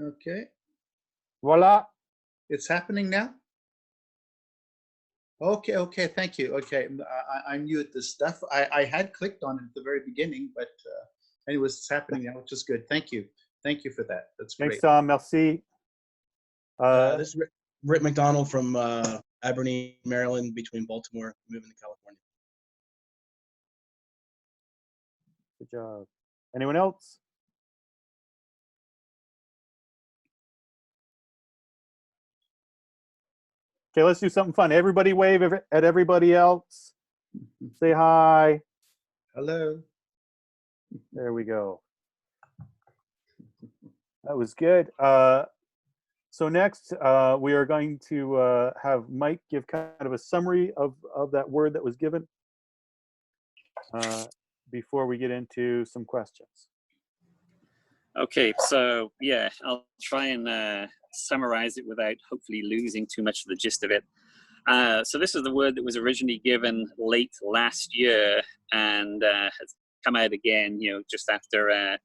Okay. Voila. It's happening now? Okay, okay, thank you. Okay, I'm new at this stuff. I had clicked on it at the very beginning, but anyways, it's happening now, which is good. Thank you. Thank you for that. That's Thanks, great. Tom. Merci. This is Rick McDonald from Aberdeen, Maryland, between Baltimore, moving to California. Good job. Anyone else? Okay, let's do something fun. Everybody wave at everybody else. Say hi. Hello. There we go. That was good. So next, we are going to have Mike give kind of a summary of that word that was given before we get into some questions. Okay, so yeah, I'll try and summarize it without hopefully losing too much of the gist of it. So this is the word that was originally given late last year and has come out again, just after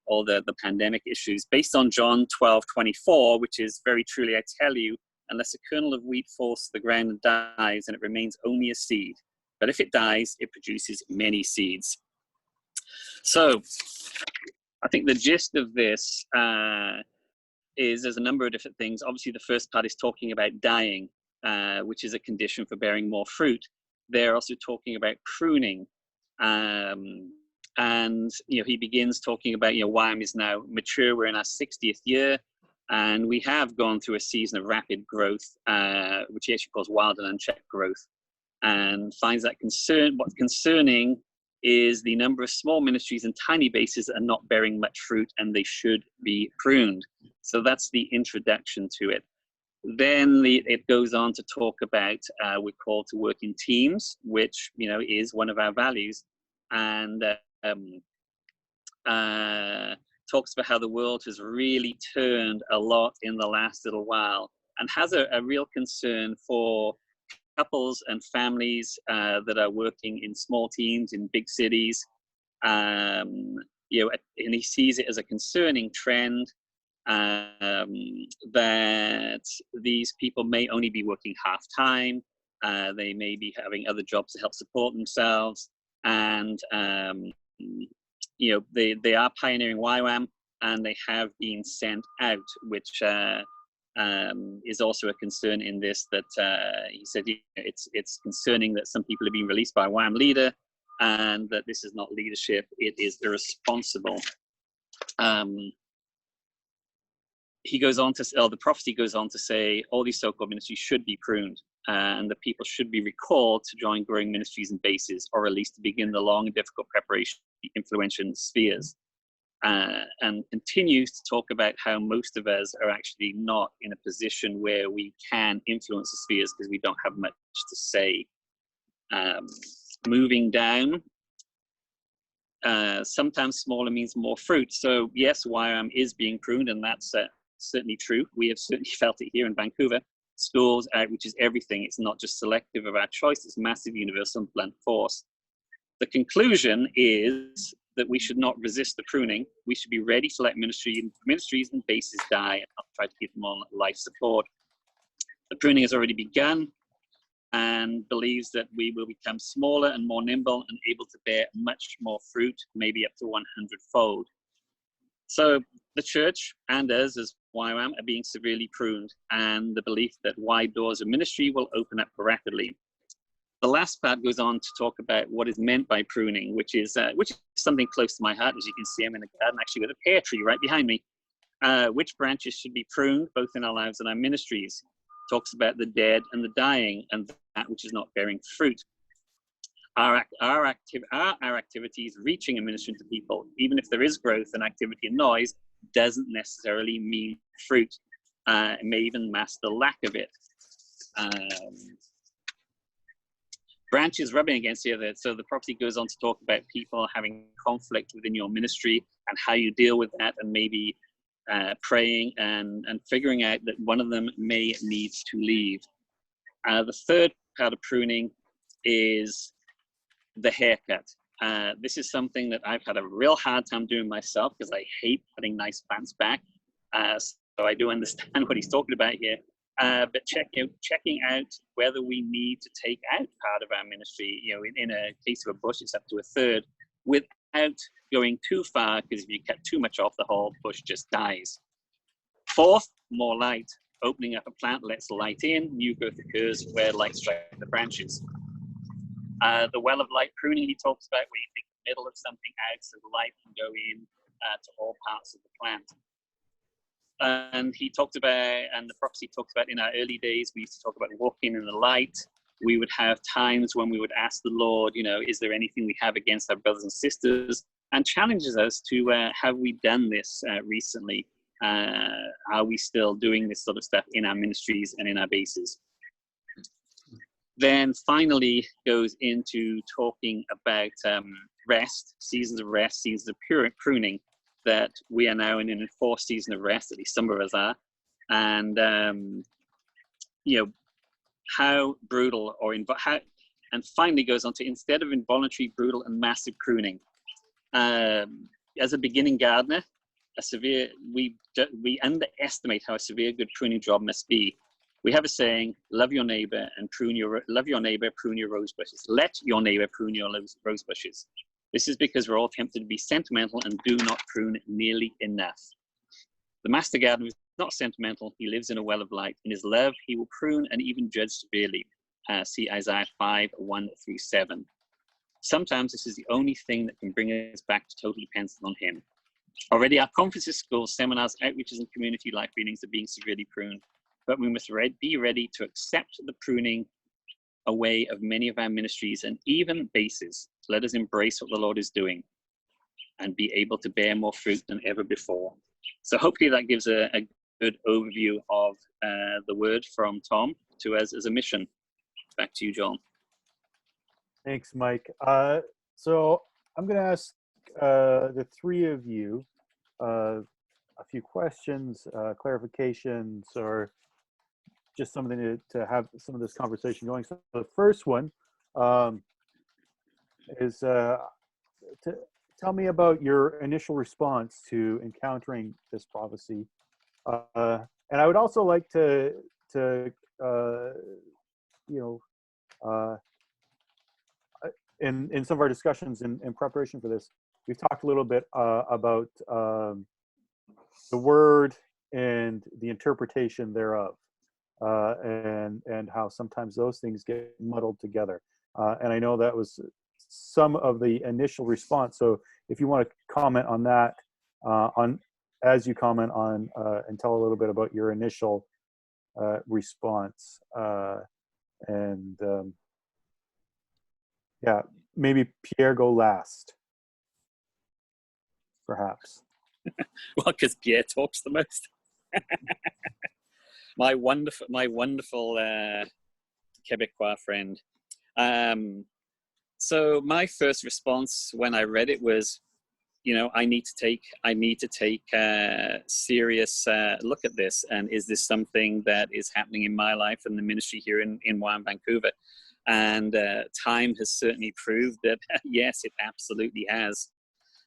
all the pandemic issues, based on John 12:24, which is very truly, I tell you, unless a kernel of wheat falls to the ground and dies, and it remains only a seed. But if it dies, it produces many seeds. So I think the gist of this is there's a number of different things. Obviously, the first part is talking about dying, which is a condition for bearing more fruit. They're also talking about pruning. And he begins talking about YWAM is now mature. We're in our 60th year, and we have gone through a season of rapid growth, which he actually calls wild and unchecked growth, and finds that what's concerning is the number of small ministries and tiny bases that are not bearing much fruit, and they should be pruned. So that's the introduction to it. Then it goes on to talk about we're called to work in teams, which is one of our values, and talks about how the world has really turned a lot in the last little while, and has a real concern for couples and families that are working in small teams in big cities. And he sees it as a concerning trend that these people may only be working half-time. They may be having other jobs to help support themselves, and they are pioneering YWAM, and they have been sent out, which is also a concern in this, that he said it's concerning that some people are being released by a YWAM leader, and that this is not leadership, it is irresponsible. He goes on to, the prophecy goes on to say, all these so-called ministries should be pruned, and the people should be recalled to join growing ministries and bases, or at least to begin the long and difficult preparation of the influential spheres. And continues to talk about how most of us are actually not in a position where we can influence the spheres because we don't have much to say. Moving down, sometimes smaller means more fruit. So yes, YWAM is being pruned, and that's certainly true. We have certainly felt it here in Vancouver. Schools, outreach is everything. It's not just selective of our choice, it's massive, universal, and blunt force. The conclusion is that we should not resist the pruning. We should be ready to let ministries and bases die, and not try to give them all life support. The pruning has already begun, and believes that we will become smaller and more nimble and able to bear much more fruit, maybe up to 100-fold. So the church and us as YWAM are being severely pruned, and the belief that wide doors of ministry will open up rapidly. The last part goes on to talk about what is meant by pruning, which is something close to my heart. As you can see, I'm in a garden actually with a pear tree right behind me. Which branches should be pruned, both in our lives and our ministries? Talks about the dead and the dying, and that which is not bearing fruit. Our activities reaching and ministering to people, even if there is growth and activity and noise, doesn't necessarily mean fruit. It may even mask the lack of it. Branches rubbing against the other. So the prophecy goes on to talk about people having conflict within your ministry and how you deal with that, and maybe praying and figuring out that one of them may need to leave. The third part of pruning is the haircut. This is something that I've had a real hard time doing myself because I hate putting nice pants back. I do understand what he's talking about here. But checking out whether we need to take out part of our ministry. In a case of a bush, it's up to a third, without going too far, because if you cut too much off, the whole bush just dies. Fourth, more light. Opening up a plant lets light in, new growth occurs where light strikes the branches. The well of light pruning he talks about, where you take the middle of something out so the light can go in to all parts of the plant. And he talked about, and the prophecy talks about, in our early days, we used to talk about walking in the light. We would have times when we would ask the Lord, is there anything we have against our brothers and sisters? And challenges us to, have we done this recently? Are we still doing this sort of stuff in our ministries and in our bases? Then finally goes into talking about rest, seasons of rest, seasons of pruning, that we are now in an enforced season of rest, at least some of us are. And, how brutal and finally goes on to, instead of involuntary, brutal, and massive pruning. As a beginning gardener, we underestimate how a severe good pruning job must be. We have a saying: love your neighbor and prune your rose bushes. Let your neighbor prune your rose bushes. This is because we're all tempted to be sentimental and do not prune nearly enough. The master gardener is not sentimental. He lives in a well of light. In his love, he will prune and even judge severely. See Isaiah 5:1-7. Sometimes this is the only thing that can bring us back to total dependence on him. Already our conferences, schools, seminars, outreaches, and community life meetings are being severely pruned, but we must be ready to accept the pruning away of many of our ministries and even bases. Let us embrace what the Lord is doing and be able to bear more fruit than ever before. So hopefully that gives a good overview of the word from Tom to us as a mission. Back to you, John. Thanks, Mike. So I'm going to ask the three of you a few questions, clarifications, or just something to have some of this conversation going. So the first one is to tell me about your initial response to encountering this prophecy. And I would also like to in some of our discussions in preparation for this, we've talked a little bit about the word and the interpretation thereof, and how sometimes those things get muddled together. And I know that was some of the initial response. So if you want to comment on that, as you comment on and tell a little bit about your initial response, yeah, maybe Pierre go last, perhaps. Well, because Pierre talks the most. my wonderful Quebecois friend. So my first response when I read it was, I need to take a serious look at this, and is this something that is happening in my life and the ministry here in YWAM Vancouver? And time has certainly proved that yes, it absolutely has.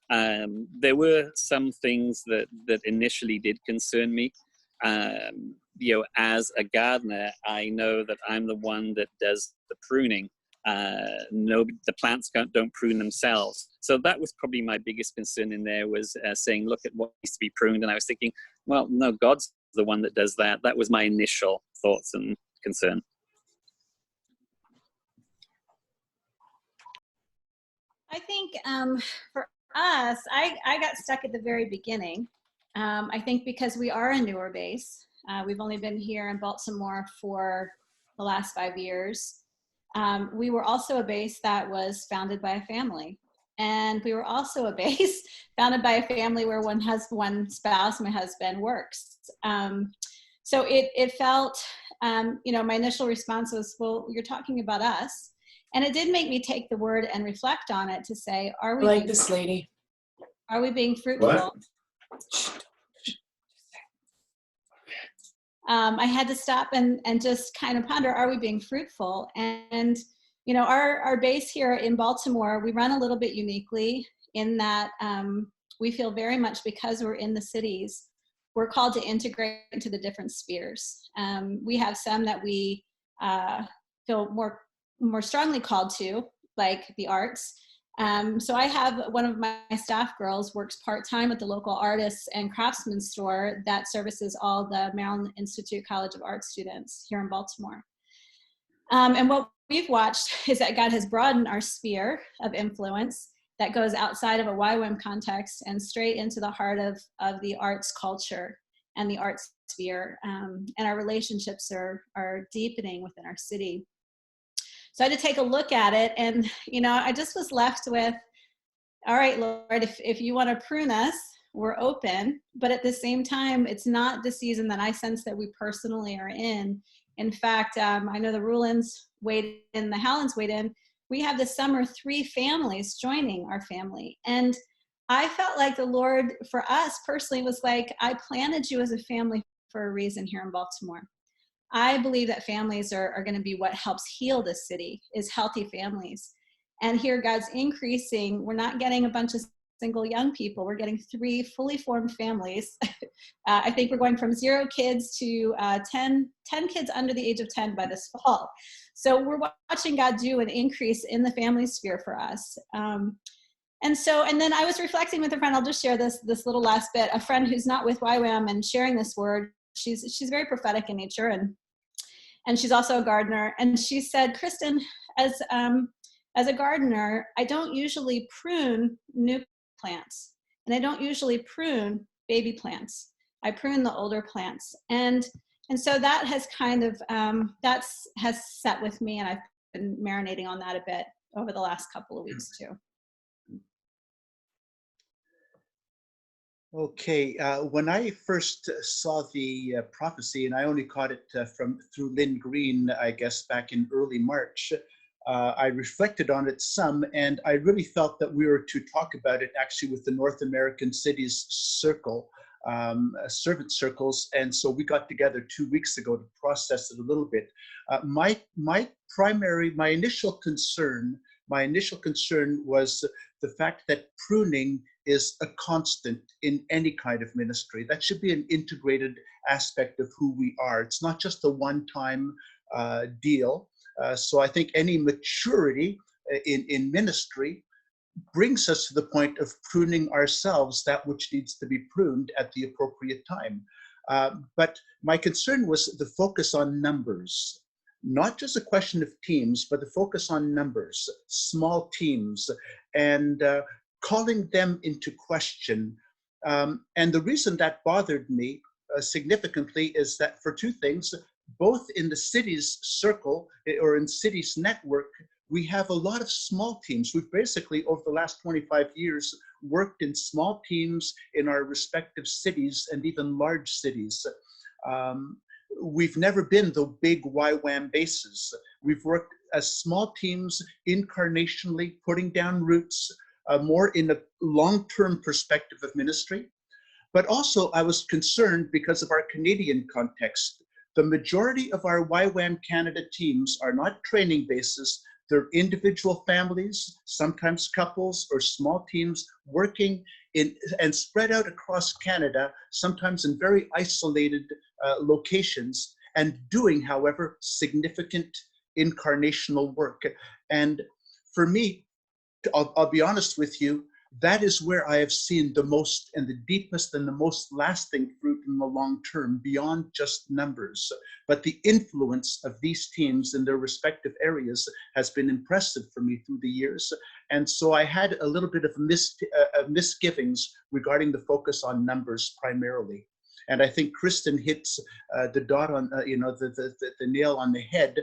There were some things that initially did concern me. As a gardener, I know that I'm the one that does the pruning. The plants don't prune themselves. So that was probably my biggest concern in there, was saying, look at what needs to be pruned. And I was thinking, well, no, God's the one that does that. That was my initial thoughts and concern. I think for us, I got stuck at the very beginning. I think because we are a newer base. We've only been here in Baltimore for the last 5 years. We were also a base that was founded by a family. And we were also a base founded by a family where one has spouse, my husband, works. So it felt, my initial response was, well, you're talking about us. And it did make me take the word and reflect on it to say, are we like this lady? Are we being fruitful? What? I had to stop and just kind of ponder, are we being fruitful? And, our base here in Baltimore, we run a little bit uniquely in that we feel very much, because we're in the cities, we're called to integrate into the different spheres. We have some that we feel more strongly called to, like the arts. So I have one of my staff girls works part-time at the local artists and craftsmen store that services all the Maryland Institute College of Art students here in Baltimore. And what we've watched is that God has broadened our sphere of influence that goes outside of a YWAM context and straight into the heart of the arts culture and the arts sphere. And our relationships are deepening within our city. So I had to take a look at it, and I just was left with, all right, Lord, if you want to prune us, we're open. But at the same time, it's not the season that I sense that we personally are in. In fact, I know the Rulans weighed in, the Howlands weighed in. We have this summer 3 families joining our family. And I felt like the Lord, for us personally, was like, I planted you as a family for a reason here in Baltimore. I believe that families are going to be what helps heal this city, is healthy families. And here God's increasing. We're not getting a bunch of single young people. We're getting 3 fully formed families. I think we're going from 0 kids to 10 kids under the age of 10 by this fall. So we're watching God do an increase in the family sphere for us. And then I was reflecting with a friend. I'll just share this little last bit. A friend who's not with YWAM and sharing this word. She's very prophetic in nature, and she's also a gardener. And she said, Kristen, as a gardener, I don't usually prune new plants, and I don't usually prune baby plants. I prune the older plants, and so that has kind of has set with me, and I've been marinating on that a bit over the last couple of weeks too. Okay, when I first saw the prophecy, and I only caught it through Lynn Green, I guess back in early March, I reflected on it some, and I really felt that we were to talk about it actually with the North American Cities Circle, servant circles, and so we got together 2 weeks ago to process it a little bit. My initial concern was the fact that pruning is a constant in any kind of ministry. That should be an integrated aspect of who we are. It's not just a one-time deal. So I think any maturity in ministry brings us to the point of pruning ourselves, that which needs to be pruned at the appropriate time. But my concern was the focus on numbers. Not just a question of teams, but the focus on numbers, small teams, and calling them into question. And the reason that bothered me significantly is that for 2 things, both in the city's circle or in city's network, we have a lot of small teams. We've basically, over the last 25 years, worked in small teams in our respective cities and even large cities. We've never been the big YWAM bases. We've worked as small teams, incarnationally, putting down roots, more in a long-term perspective of ministry. But also I was concerned because of our Canadian context. The majority of our YWAM Canada teams are not training bases. They're individual families, sometimes couples or small teams working and spread out across Canada, sometimes in very isolated locations, and doing, however, significant incarnational work. And for me, I'll be honest with you, that is where I have seen the most and the deepest and the most lasting fruit in the long term, beyond just numbers. But the influence of these teams in their respective areas has been impressive for me through the years. And so I had a little bit of misgivings regarding the focus on numbers primarily. And I think Kristen hits the dot on, the nail on the head.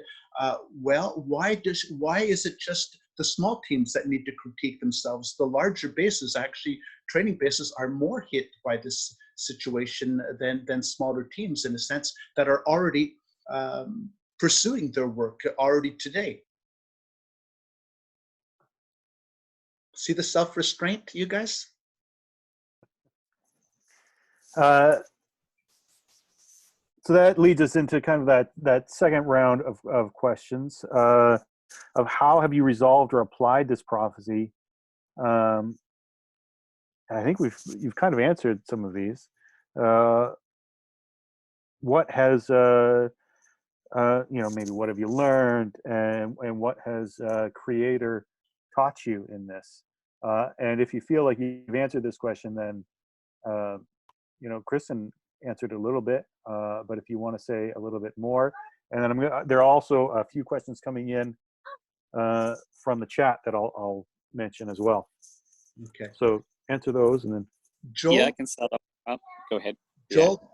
Well, why is it just the small teams that need to critique themselves? The larger bases, actually, training bases, are more hit by this situation than smaller teams, in a sense, that are already pursuing their work already today. See the self-restraint, you guys? So that leads us into kind of that second round of questions of how have you resolved or applied this prophecy. And I think you've kind of answered some of these. what has maybe what have you learned, and what has Creator taught you in this? And if you feel like you've answered this question, then Kristen answered a little bit, but if you want to say a little bit more, and then there are also a few questions coming in from the chat that I'll mention as well. Okay. So answer those, and then Joel. Yeah, I can start up. Go ahead. Joel,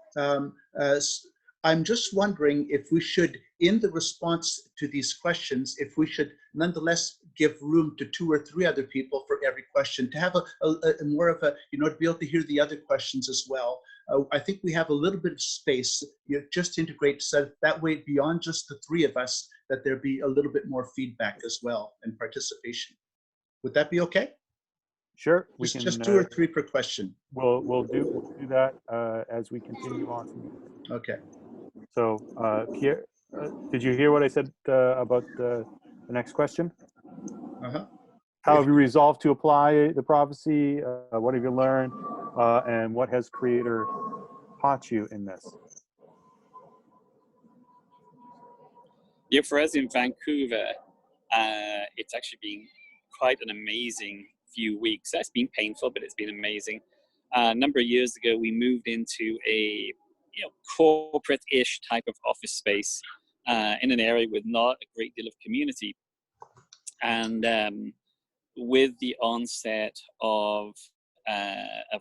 I'm just wondering if we should, in the response to these questions, if we should nonetheless give room to 2 or 3 other people for every question, to have a more of a, to be able to hear the other questions as well. I think we have a little bit of space, just to integrate, so that way beyond just the 3 of us, that there be a little bit more feedback as well and participation. Would that be okay? sure, we Just, can just 2 or 3 per question. We'll do that as we continue on. Okay. So Pierre, did you hear what I said about the next question? Uh-huh. How have you resolved to apply the prophecy? What have you learned? And what has Creator taught you in this? Yeah, for us in Vancouver, it's actually been quite an amazing few weeks. It's been painful, but it's been amazing. A number of years ago, we moved into a corporate-ish type of office space in an area with not a great deal of community. And with the onset of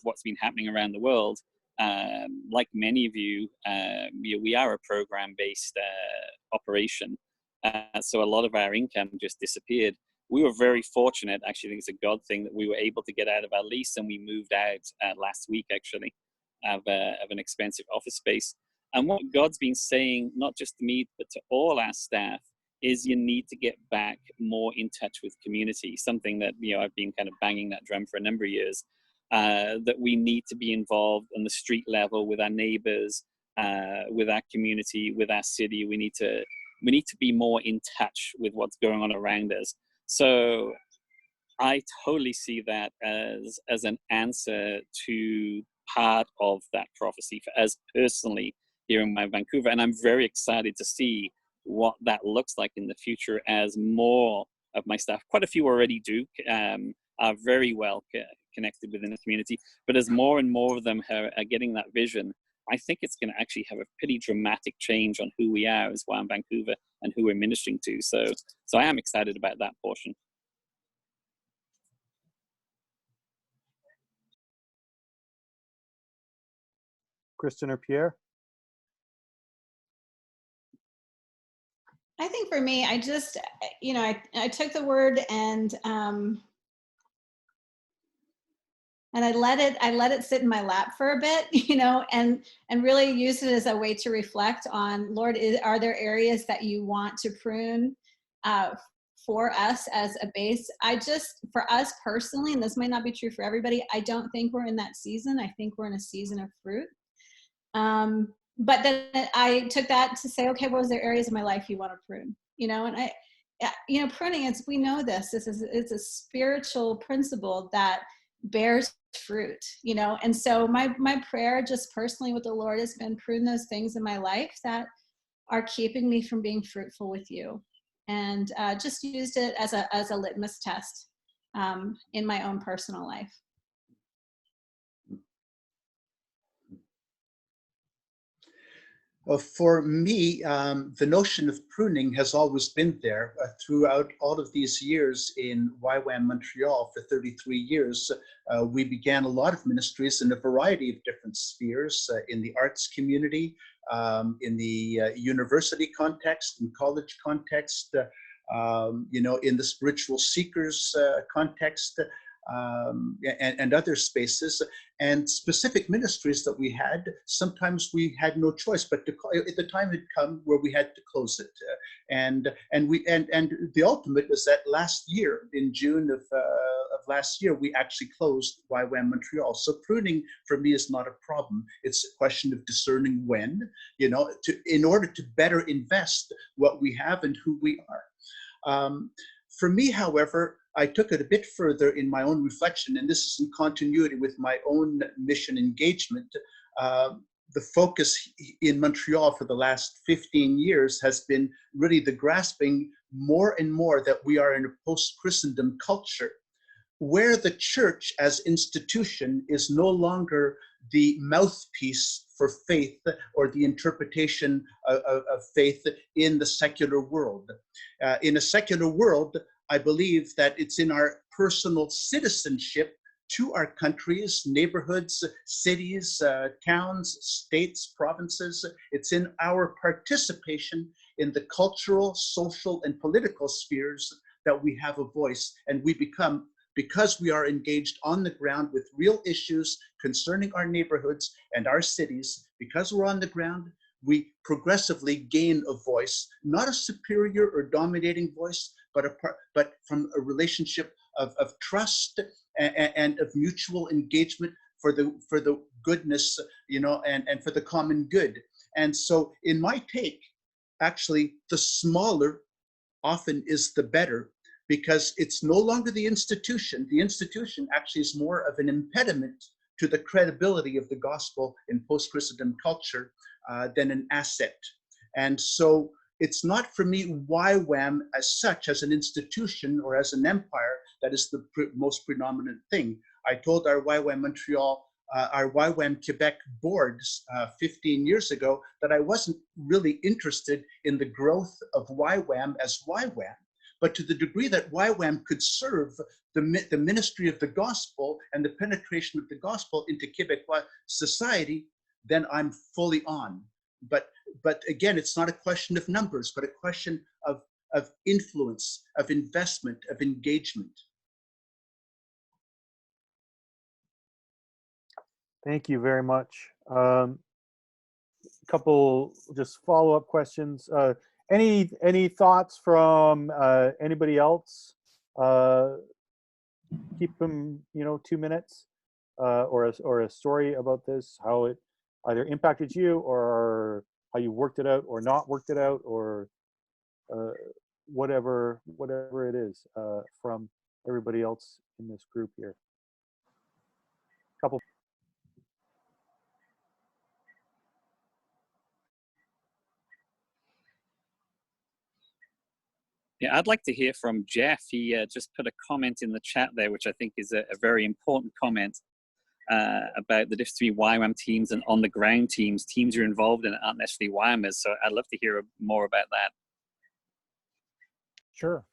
what's been happening around the world, like many of you, we are a program-based operation. So a lot of our income just disappeared. We were very fortunate, actually, I think it's a God thing, that we were able to get out of our lease, and we moved out last week, actually, of an expensive office space. And what God's been saying, not just to me, but to all our staff, is you need to get back more in touch with community, something that, I've been kind of banging that drum for a number of years, that we need to be involved on the street level with our neighbors, with our community, with our city. We need to be more in touch with what's going on around us. So I totally see that as an answer to part of that prophecy for us personally here in Vancouver. And I'm very excited to see what that looks like in the future, as more of my staff, quite a few already do, are very well connected within the community. But as more and more of them are getting that vision, I think it's going to actually have a pretty dramatic change on who we are as YWAM Vancouver and who we're ministering to. So I am excited about that portion. Kristen or Pierre? I think for me, I just, I took the word and I let it sit in my lap for a bit, and really use it as a way to reflect on, Lord, are there areas that you want to prune for us as a base? For us personally, and this might not be true for everybody, I don't think we're in that season. I think we're in a season of fruit. But then I took that to say, okay, what was there areas of my life you want to prune? And pruning, we know this. It's a spiritual principle that bears fruit, and so my prayer just personally with the Lord has been, prune those things in my life that are keeping me from being fruitful with you, and just used it as a litmus test in my own personal life. For me, the notion of pruning has always been there throughout all of these years in YWAM Montreal. For 33 years, we began a lot of ministries in a variety of different spheres, in the arts community, in the university context, in college context, in the spiritual seekers context, and other spaces, and specific ministries that we had. Sometimes we had no choice but to, the time had come where we had to close it, and the ultimate is that last year, in June of last year, we actually closed YWAM Montreal. So pruning for me is not a problem. It's a question of discerning when, in order to better invest what we have and who we are. For me, however, I took it a bit further in my own reflection, and this is in continuity with my own mission engagement. the focus in Montreal for the last 15 years has been really the grasping more and more that we are in a post-Christendom culture, where the church as institution is no longer the mouthpiece for faith or the interpretation of faith in the secular world. In a secular world, I believe that it's in our personal citizenship to our countries, neighborhoods, cities, towns, states, provinces. It's in our participation in the cultural, social, and political spheres that we have a voice, and we become, because we are engaged on the ground with real issues concerning our neighborhoods and our cities, because we're on the ground, we progressively gain a voice, not a superior or dominating voice, but from a relationship of trust and of mutual engagement for the goodness, and for the common good. And so in my take, actually, the smaller often is the better, because it's no longer the institution. The institution actually is more of an impediment to the credibility of the gospel in post-Christendom culture than an asset. And so it's not for me YWAM as such, as an institution or as an empire, that is the most predominant thing. I told our YWAM Montreal, our YWAM Quebec boards 15 years ago that I wasn't really interested in the growth of YWAM as YWAM, but to the degree that YWAM could serve the ministry of the gospel and the penetration of the gospel into Quebecois society, then I'm fully on. But again, it's not a question of numbers, but a question of influence, of investment, of engagement. Thank you very much. Couple just follow-up questions. Any thoughts from anybody else? Keep them, 2 minutes, or a story about this, how it either impacted you, or how you worked it out or not worked it out, or whatever it is, from everybody else in this group here. Couple. Yeah, I'd like to hear from Jeff. He just put a comment in the chat there, which I think is a very important comment about the difference between YWAM teams and on-the-ground teams. Teams you're involved in aren't necessarily YWAMers, so I'd love to hear more about that. Sure.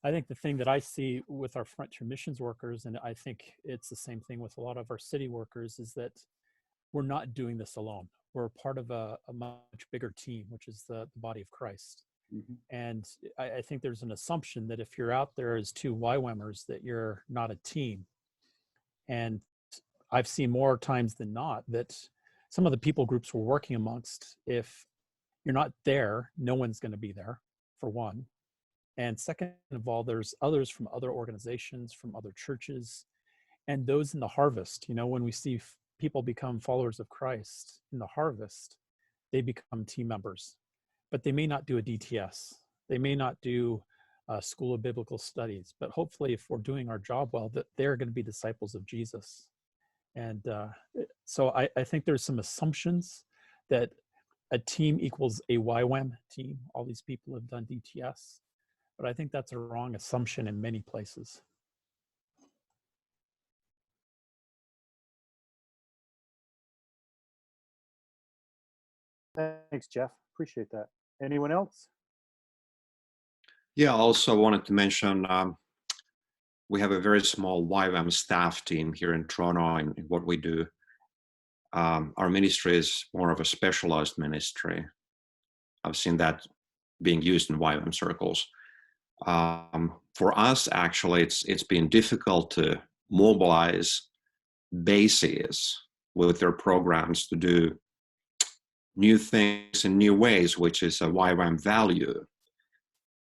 I think the thing that I see with our frontier missions workers, and I think it's the same thing with a lot of our city workers, is that we're not doing this alone. We're part of a much bigger team, which is the body of Christ. Mm-hmm. And I think there's an assumption that if you're out there as two YWAMers, that you're not a team. And I've seen more times than not that some of the people groups we're working amongst, if you're not there, no one's going to be there, for one. And second of all, there's others from other organizations, from other churches, and those in the harvest. When we see people become followers of Christ in the harvest, they become team members. But they may not do a DTS. They may not do a School of Biblical Studies. But hopefully, if we're doing our job well, that they're going to be disciples of Jesus. And so I think there's some assumptions that a team equals a YWAM team. All these people have done DTS. But I think that's a wrong assumption in many places. Thanks, Jeff. Appreciate that. Anyone else? Yeah, I also wanted to mention we have a very small YWAM staff team here in Toronto in what we do. Our ministry is more of a specialized ministry. I've seen that being used in YWAM circles. For us, actually, it's been difficult to mobilize bases with their programs to do new things in new ways, which is a YWAM value.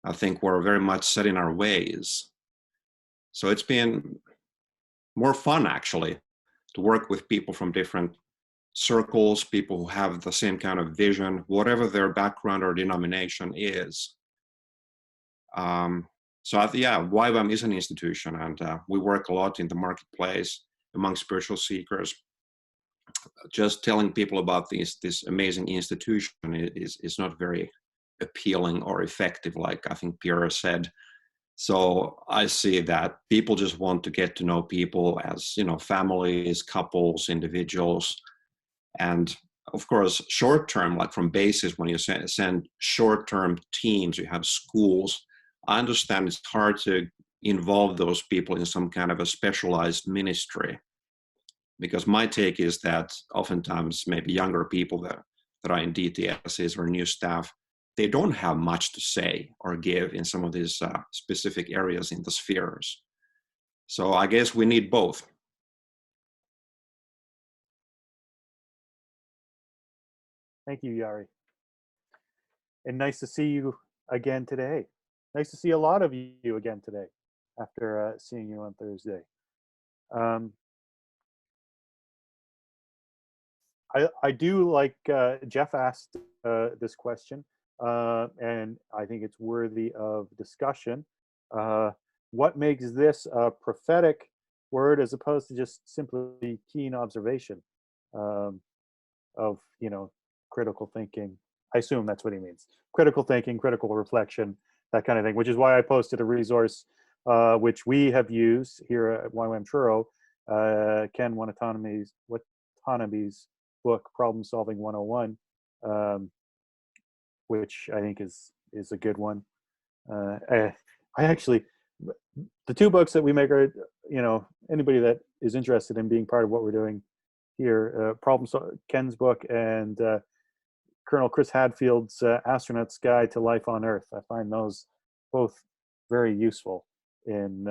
I think we're very much set in our ways. So it's been more fun, actually, to work with people from different circles, people who have the same kind of vision, whatever their background or denomination is. YWAM is an institution, and we work a lot in the marketplace among spiritual seekers. just telling people about this amazing institution is not very appealing or effective, like I think Pierre said. So I see that people just want to get to know people as, you know, families, couples, individuals. And of course, short term, like from bases, when you send short term teams, you have schools. I understand it's hard to involve those people in some kind of a specialized ministry, because my take is that oftentimes maybe younger people that are in DTSs or new staff, they don't have much to say or give in some of these specific areas in the spheres. So I guess we need both. Thank you, Yari. And nice to see you again today. Nice to see a lot of you again today after seeing you on Thursday. I do like, Jeff asked this question, and I think it's worthy of discussion. What makes this a prophetic word as opposed to just simply keen observation of, you know, critical thinking? I assume that's what he means. Critical thinking, critical reflection, that kind of thing, which is why I posted a resource which we have used here at YWAM Truro, Ken Watanabe's book, Problem Solving 101, which I think is a good one. I actually, the two books that we make are, you know, anybody that is interested in being part of what we're doing here, Ken's book and Colonel Chris Hadfield's Astronaut's Guide to Life on Earth. I find those both very useful in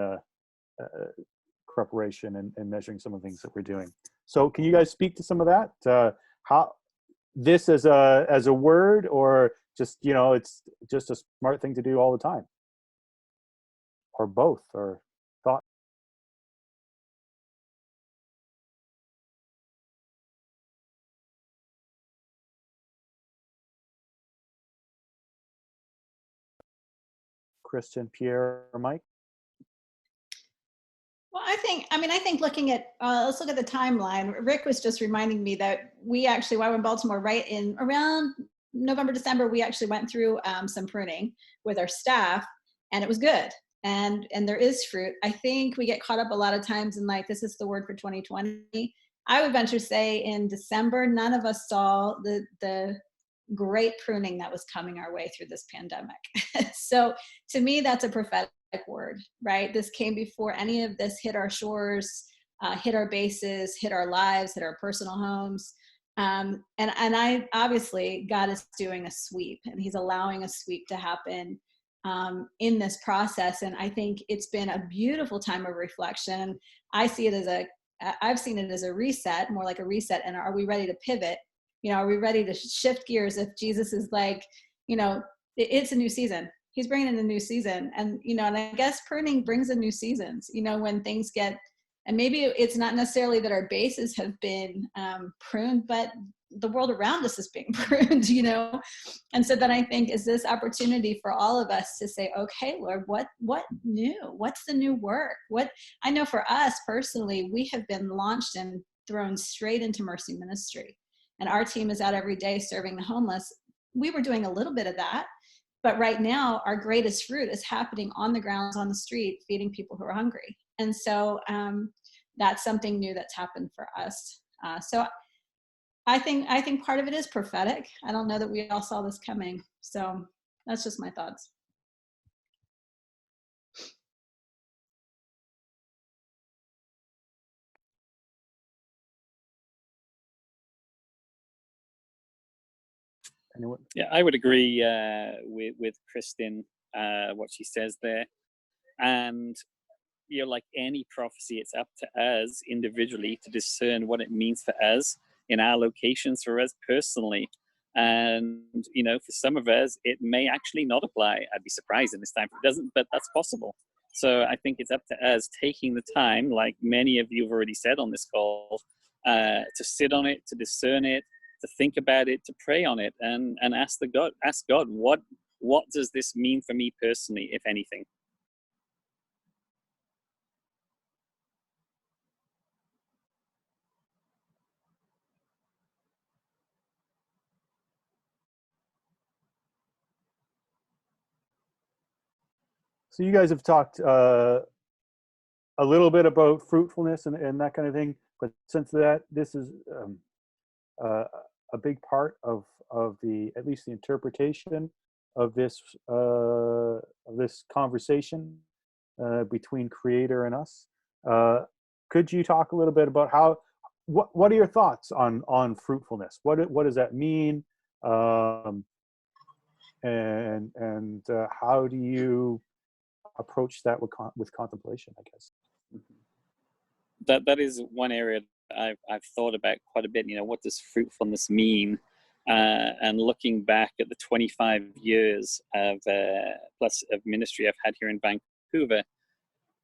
preparation and measuring some of the things that we're doing. So can you guys speak to some of that? How this as a word, or just, you know, it's just a smart thing to do all the time, or both, or thought? Christian, Pierre, or Mike? Well, I think looking at, let's look at the timeline. Rick was just reminding me that we actually, while we're in Baltimore, right in around November, December, we actually went through some pruning with our staff, and it was good. And there is fruit. I think we get caught up a lot of times in like, this is the word for 2020. I would venture to say in December, none of us saw the great pruning that was coming our way through this pandemic. So to me, that's a prophetic word, right? This came before any of this hit our shores, hit our bases, hit our lives, hit our personal homes. And I obviously, God is doing a sweep, and he's allowing a sweep to happen in this process. And I think it's been a beautiful time of reflection. I've seen it as a reset, more like a reset. And are we ready to pivot? You know, are we ready to shift gears if Jesus is like, you know, it's a new season. He's bringing in a new season. And, you know, and I guess pruning brings in new seasons, you know, when things get, and maybe it's not necessarily that our bases have been pruned, but the world around us is being pruned, you know? And so then I think is this opportunity for all of us to say, okay, Lord, what new? What's the new work? What I know for us personally, we have been launched and thrown straight into mercy ministry. And our team is out every day serving the homeless. We were doing a little bit of that, but right now our greatest fruit is happening on the grounds, on the street, feeding people who are hungry. And so that's something new that's happened for us. So I think part of it is prophetic. I don't know that we all saw this coming. So that's just my thoughts. Anyone? Yeah, I would agree with Kristen, what she says there. And, you know, like any prophecy, it's up to us individually to discern what it means for us in our locations, for us personally. And, you know, for some of us, it may actually not apply. I'd be surprised in this time if it doesn't, but that's possible. So I think it's up to us taking the time, like many of you have already said on this call, to sit on it, to discern it, to think about it, to pray on it, and ask God, what does this mean for me personally, if anything? So you guys have talked a little bit about fruitfulness and that kind of thing, but since this is a big part of the, at least the interpretation of this conversation between Creator and us, could you talk a little bit about how, what are your thoughts on fruitfulness? What does that mean? And how do you approach that with contemplation, I guess? That is one area I've thought about quite a bit. You know, what does fruitfulness mean? And looking back at the 25 years of plus of ministry I've had here in Vancouver,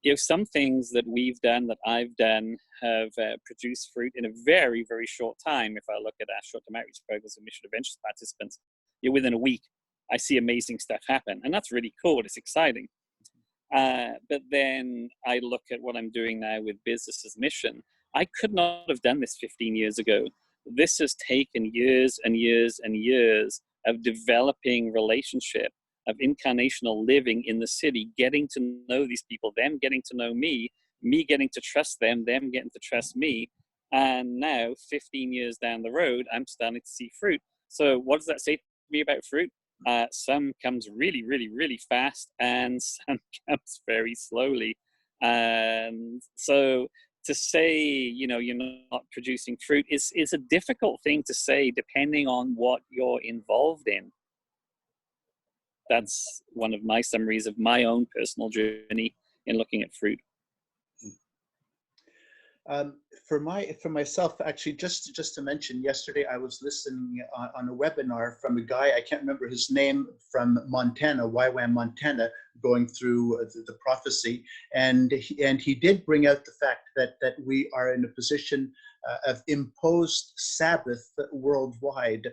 you know, some things that we've done, that I've done, have produced fruit in a very, very short time. If I look at our short-term outreach programs and mission adventures participants, you know, within a week, I see amazing stuff happen, and that's really cool. It's exciting. But then I look at what I'm doing now with Business as Mission. I could not have done this 15 years ago. This has taken years and years and years of developing relationship, of incarnational living in the city, getting to know these people, them getting to know me getting to trust them getting to trust me. And now, 15 years down the road, I'm starting to see fruit. So what does that say to me about fruit? Some comes really, really, really fast, and some comes very slowly. And so to say, you know, you're not producing fruit is a difficult thing to say, depending on what you're involved in. That's one of my summaries of my own personal journey in looking at fruit. For myself, actually, just to mention, yesterday I was listening on a webinar from a guy, I can't remember his name, from Montana, YWAM, Montana, going through the prophecy, and he did bring out the fact that we are in a position of imposed Sabbath worldwide.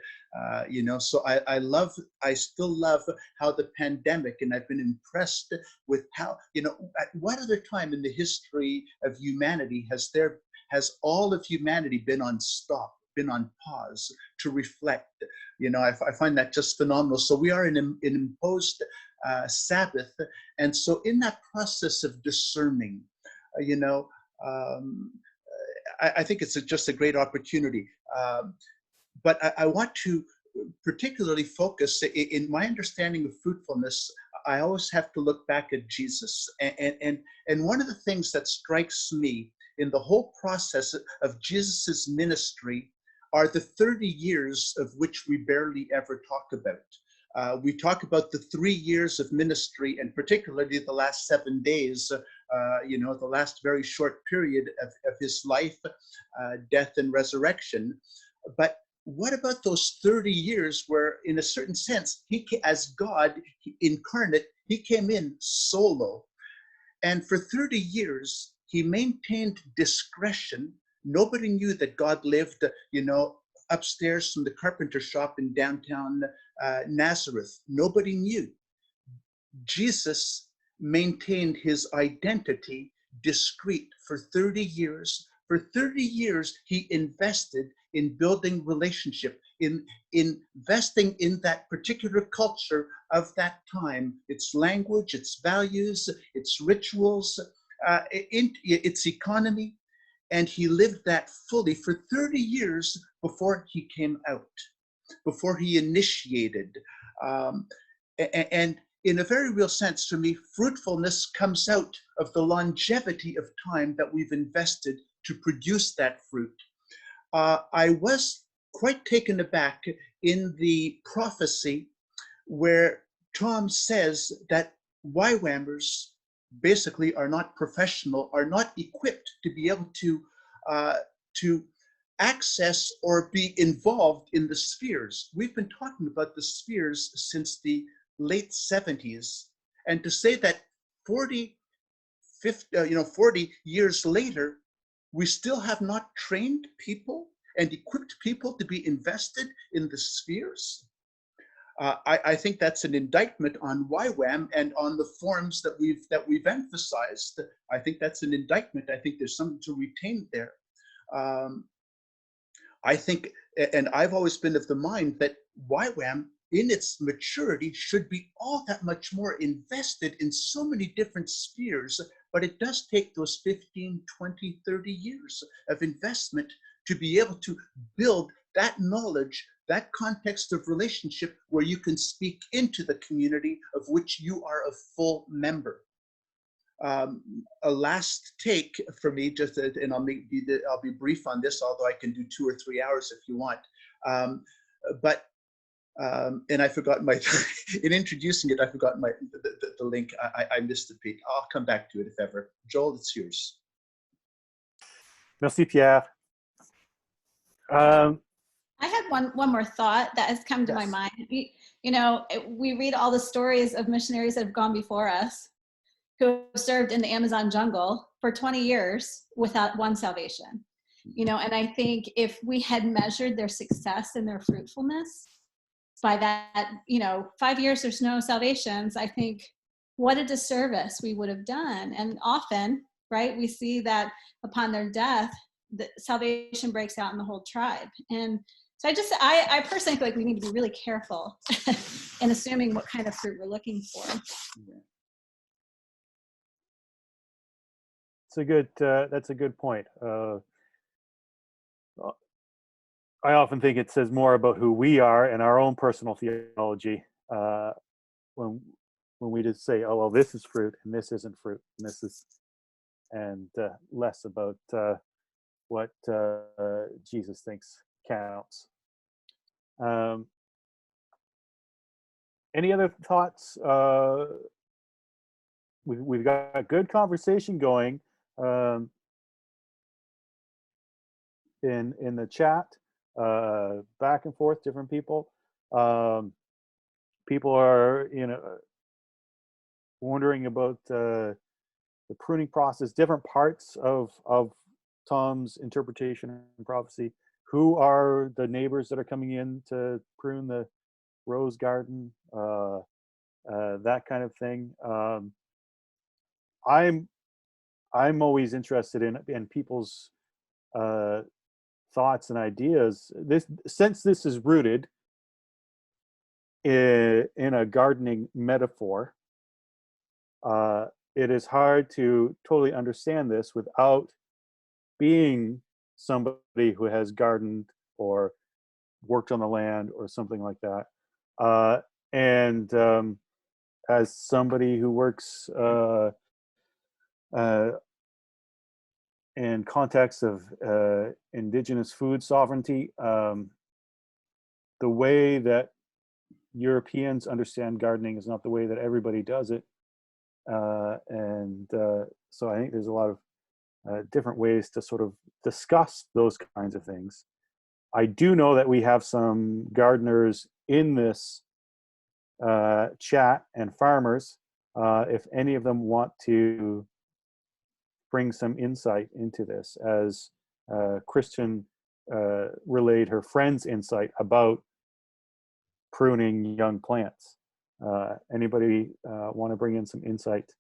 You know, so I still love how the pandemic, and I've been impressed with how, you know, at what other time in the history of humanity has all of humanity been on stop, been on pause to reflect? You know, I find that just phenomenal. So we are in an imposed Sabbath, and so in that process of discerning, you know, I think it's just a great opportunity. But I want to particularly focus in my understanding of fruitfulness. I always have to look back at Jesus, and one of the things that strikes me in the whole process of Jesus's ministry are the 30 years of which we barely ever talk about. We talk about the 3 years of ministry, and particularly the last 7 days, you know, the last very short period of his life, death and resurrection. But what about those 30 years where, in a certain sense, as God incarnate, he came in solo. And for 30 years, he maintained discretion. Nobody knew that God lived, you know, upstairs from the carpenter shop in downtown Nazareth. Nobody knew. Jesus maintained his identity discreet for 30 years. For 30 years, he invested in building relationship, in investing in that particular culture of that time, its language, its values, its rituals, its economy. And he lived that fully for 30 years before he came out, before he initiated. And in a very real sense, for me, fruitfulness comes out of the longevity of time that we've invested to produce that fruit. I was quite taken aback in the prophecy where Tom says that YWAMers basically are not professional, are not equipped to be able to access or be involved in the spheres. We've been talking about the spheres since the late 70s, and to say that 40 years later, we still have not trained people and equipped people to be invested in the spheres. I think that's an indictment on YWAM and on the forms that we've emphasized. I think that's an indictment. I think there's something to retain there. I think, and I've always been of the mind that YWAM in its maturity, should be all that much more invested in so many different spheres. But it does take those 15, 20, 30 years of investment to be able to build that knowledge, that context of relationship where you can speak into the community of which you are a full member. A last take for me, and I'll be brief on this, although I can do 2 or 3 hours if you want. And I forgot in introducing it, I forgot the link. I missed the beat. I'll come back to it if ever. Joel, it's yours. Merci, Pierre. I had one more thought that has come to my Yes. mind. You know, we read all the stories of missionaries that have gone before us who have served in the Amazon jungle for 20 years without one salvation. You know, and I think if we had measured their success and their fruitfulness by that, you know, 5 years there's no salvations, I think what a disservice we would have done. And often, right, we see that upon their death, the salvation breaks out in the whole tribe. And so I personally feel like we need to be really careful in assuming what kind of fruit we're looking for. That's a good point. I often think it says more about who we are and our own personal theology when we just say, oh, well, this is fruit and this isn't fruit and this is, and less about what Jesus thinks counts. Any other thoughts? We've got a good conversation going in the chat, back and forth, different people. People are, you know, wondering about the pruning process, different parts of Tom's interpretation and prophecy. Who are the neighbors that are coming in to prune the rose garden? That kind of thing. I'm always interested in people's thoughts and ideas. Since this is rooted in a gardening metaphor, it is hard to totally understand this without being somebody who has gardened or worked on the land or something like that. And as somebody who works in context of indigenous food sovereignty, the way that Europeans understand gardening is not the way that everybody does it. So I think there's a lot of different ways to sort of discuss those kinds of things. I do know that we have some gardeners in this chat and farmers. If any of them want to bring some insight into this, as Christian relayed her friend's insight about pruning young plants. Anybody want to bring in some insight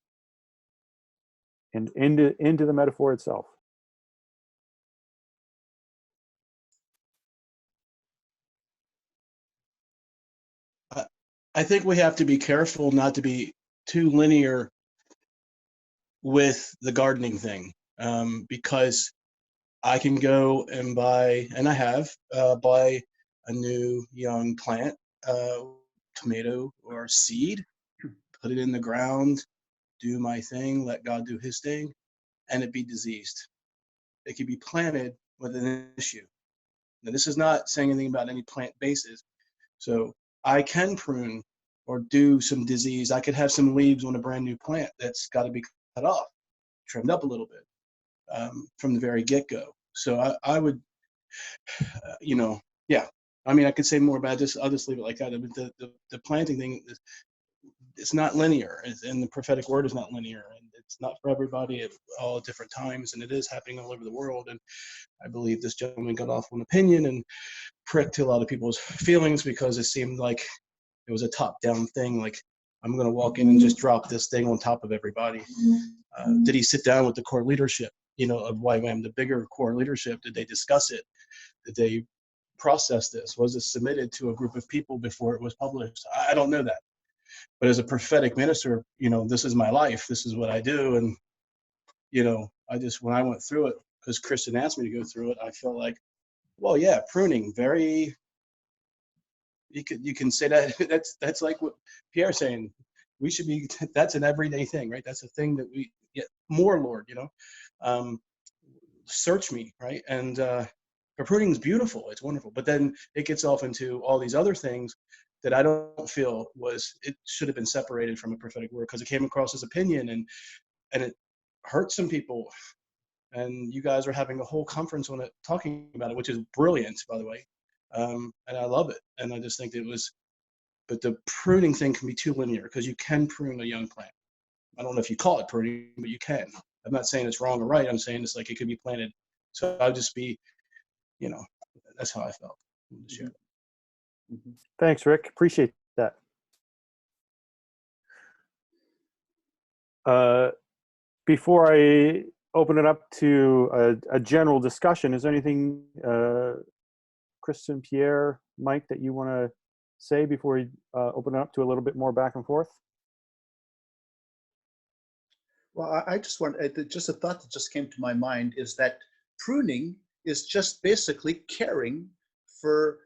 and into the metaphor itself? I think we have to be careful not to be too linear with the gardening thing, because I can go and buy, and I have, buy a new young plant, tomato or seed, put it in the ground, do my thing, let God do his thing, and it be diseased. It could be planted with an issue. Now, this is not saying anything about any plant bases. So I can prune or do some disease. I could have some leaves on a brand new plant that's got to be cut off, trimmed up a little bit from the very get-go. So I would, yeah. I mean, I could say more about this. I'll just leave it like that. But the planting thing, it's not linear, and the prophetic word is not linear, and it's not for everybody at all different times, and it is happening all over the world. And I believe this gentleman got off on opinion and pricked to a lot of people's feelings because it seemed like it was a top-down thing, like I'm going to walk in and just drop this thing on top of everybody. Did he sit down with the core leadership, of YWAM, the bigger core leadership? Did they discuss it? Did they process this? Was it submitted to a group of people before it was published? I don't know that. But as a prophetic minister, this is my life. This is what I do. And, when I went through it, because Kristen asked me to go through it, I felt like, well, yeah, pruning, very, you can say that, that's like what Pierre's saying. We should be, that's an everyday thing, right? That's a thing that we get more, Lord, search me, right? And pruning is beautiful, it's wonderful, but then it gets off into all these other things that I don't feel it should have been separated from a prophetic word, because it came across as opinion and it hurt some people. And you guys are having a whole conference on it talking about it, which is brilliant, by the way. And I love it. And I just think but the pruning thing can be too linear, because you can prune a young plant. I don't know if you call it pruning, but you can. I'm not saying it's wrong or right. I'm saying it's like it could be planted. So I'll just be, that's how I felt. Thanks, Rick. Appreciate that. Before I open it up to a general discussion, is there anything, Kristen, Pierre, Mike, that you want to say before we open it up to a little bit more back and forth? Well, I just want, just a thought that just came to my mind is that pruning is just basically caring for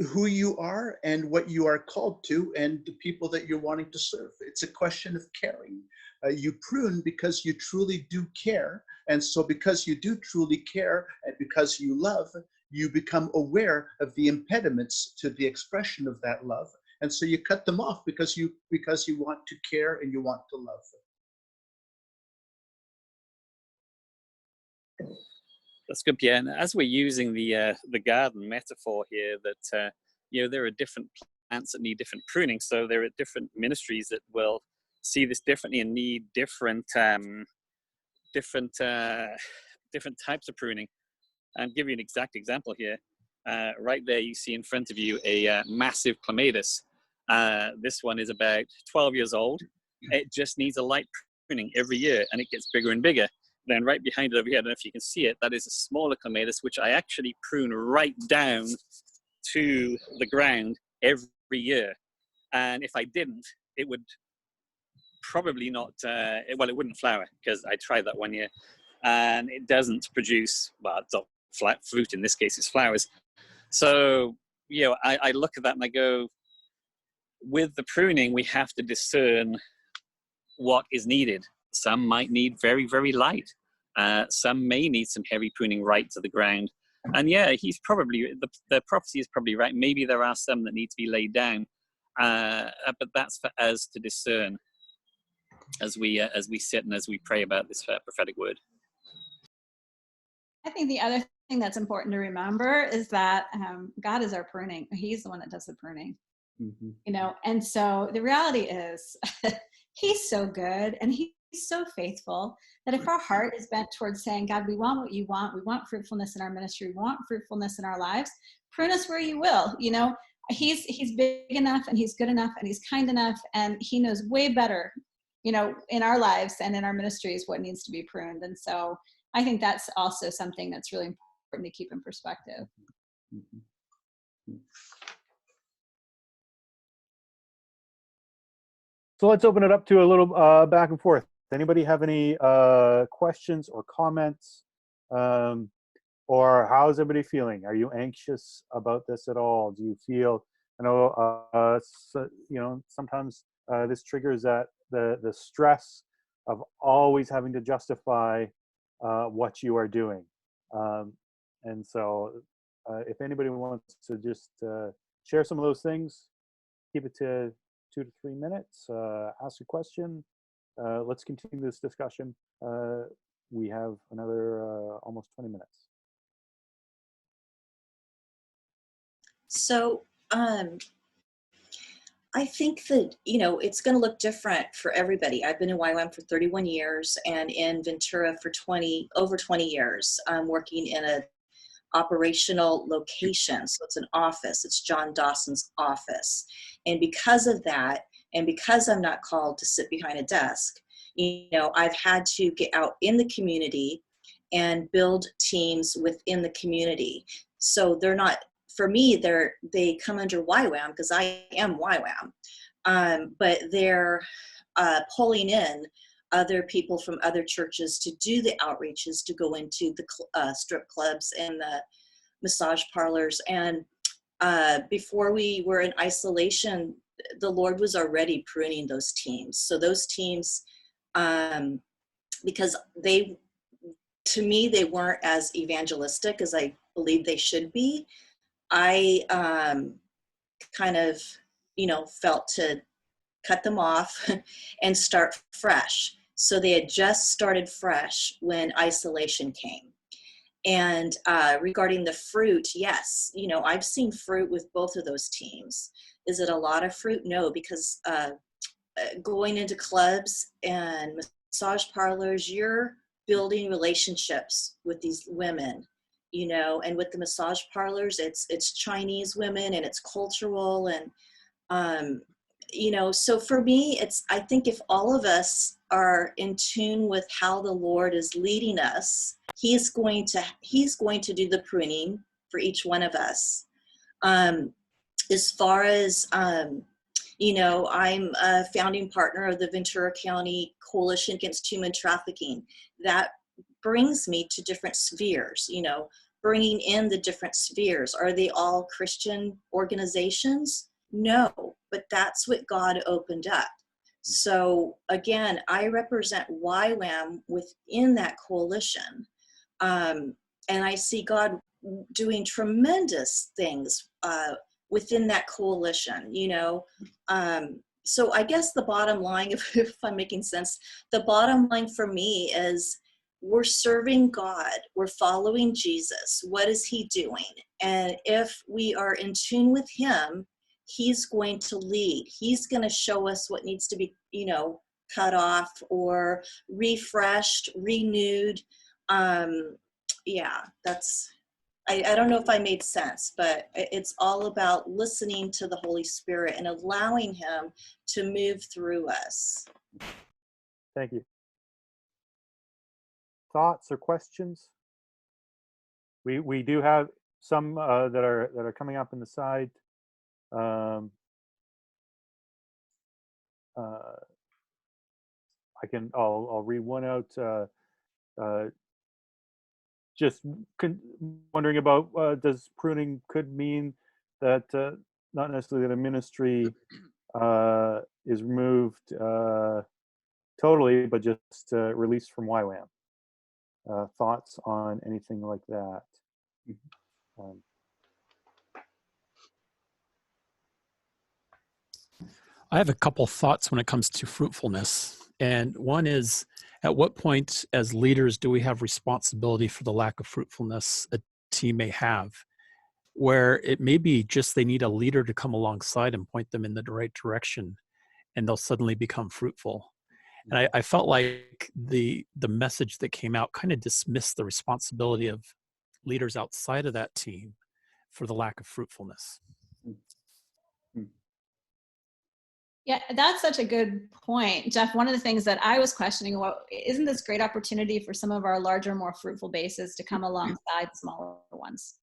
who you are and what you are called to and the people that you're wanting to serve. It's a question of caring. You prune because you truly do care. And so because you do truly care and because you love, you become aware of the impediments to the expression of that love. And so you cut them off because you want to care and you want to love. That's good, Pierre. And as we're using the garden metaphor here, that there are different plants that need different pruning. So there are different ministries that will see this differently and need different types of pruning. And give you an exact example here. Right there, you see in front of you a massive clematis. This one is about 12 years old. It just needs a light pruning every year, and it gets bigger and bigger. Then right behind it over here, I don't know if you can see it, that is a smaller clematis, which I actually prune right down to the ground every year. And if I didn't, it would probably not, it wouldn't flower, because I tried that one year. And it doesn't produce, well, it's not flat fruit, in this case it's flowers. So, I look at that and I go, with the pruning, we have to discern what is needed. Some might need very, very light. Some may need some heavy pruning right to the ground. And he's probably, the prophecy is probably right. Maybe there are some that need to be laid down. But that's for us to discern as we sit and as we pray about this prophetic word. I think the other thing that's important to remember is that God is our pruning. He's the one that does the pruning. Mm-hmm. And so the reality is he's so good and he's so faithful that if our heart is bent towards saying, God, we want what you want. We want fruitfulness in our ministry. We want fruitfulness in our lives. Prune us where you will. He's big enough and he's good enough and he's kind enough and he knows way better, in our lives and in our ministries what needs to be pruned. And so I think that's also something that's really important to keep in perspective. So let's open it up to a little back and forth. Anybody have any questions or comments? Or how's everybody feeling? Are you anxious about this at all? Do you feel, sometimes this triggers that the stress of always having to justify what you are doing. And so if anybody wants to just share some of those things, keep it to 2 to 3 minutes, ask a question. Let's continue this discussion. We have another almost 20 minutes. So I think that, it's going to look different for everybody. I've been in YWAM for 31 years and in Ventura for over 20 years. I'm working in a operational location. So it's an office. It's John Dawson's office. And because of that, and because I'm not called to sit behind a desk, I've had to get out in the community and build teams within the community. So they're not, for me, they come under YWAM because I am YWAM, but they're pulling in other people from other churches to do the outreaches, to go into the strip clubs and the massage parlors. And before we were in isolation, the Lord was already pruning those teams. So those teams, because to me, they weren't as evangelistic as I believe they should be. I kind of, felt to cut them off and start fresh. So they had just started fresh when isolation came. And regarding the fruit, yes, I've seen fruit with both of those teams. Is it a lot of fruit? No, because going into clubs and massage parlors, you're building relationships with these women, and with the massage parlors, it's Chinese women and it's cultural. And, so for me, I think if all of us are in tune with how the Lord is leading us, he's going to do the pruning for each one of us. As far as, I'm a founding partner of the Ventura County Coalition Against Human Trafficking. That brings me to different spheres, bringing in the different spheres. Are they all Christian organizations? No, but that's what God opened up. So again, I represent YWAM within that coalition. And I see God doing tremendous things within that coalition, So I guess the bottom line, if I'm making sense, the bottom line for me is we're serving God. We're following Jesus. What is he doing? And if we are in tune with him, he's going to lead. He's going to show us what needs to be, cut off or refreshed, renewed. I don't know if I made sense, but it's all about listening to the Holy Spirit and allowing him to move through us. Thank you. Thoughts or questions? We do have some that are coming up in the side. I'll read one out. Just wondering about does pruning could mean that not necessarily that a ministry is removed totally, but just released from YWAM. Thoughts on anything like that? I have a couple thoughts when it comes to fruitfulness. And one is, at what point as leaders do we have responsibility for the lack of fruitfulness a team may have, where it may be just they need a leader to come alongside and point them in the right direction, and they'll suddenly become fruitful. And I felt like the message that came out kind of dismissed the responsibility of leaders outside of that team for the lack of fruitfulness. Yeah, that's such a good point, Jeff. One of the things that I was questioning, isn't this great opportunity for some of our larger, more fruitful bases to come alongside smaller ones?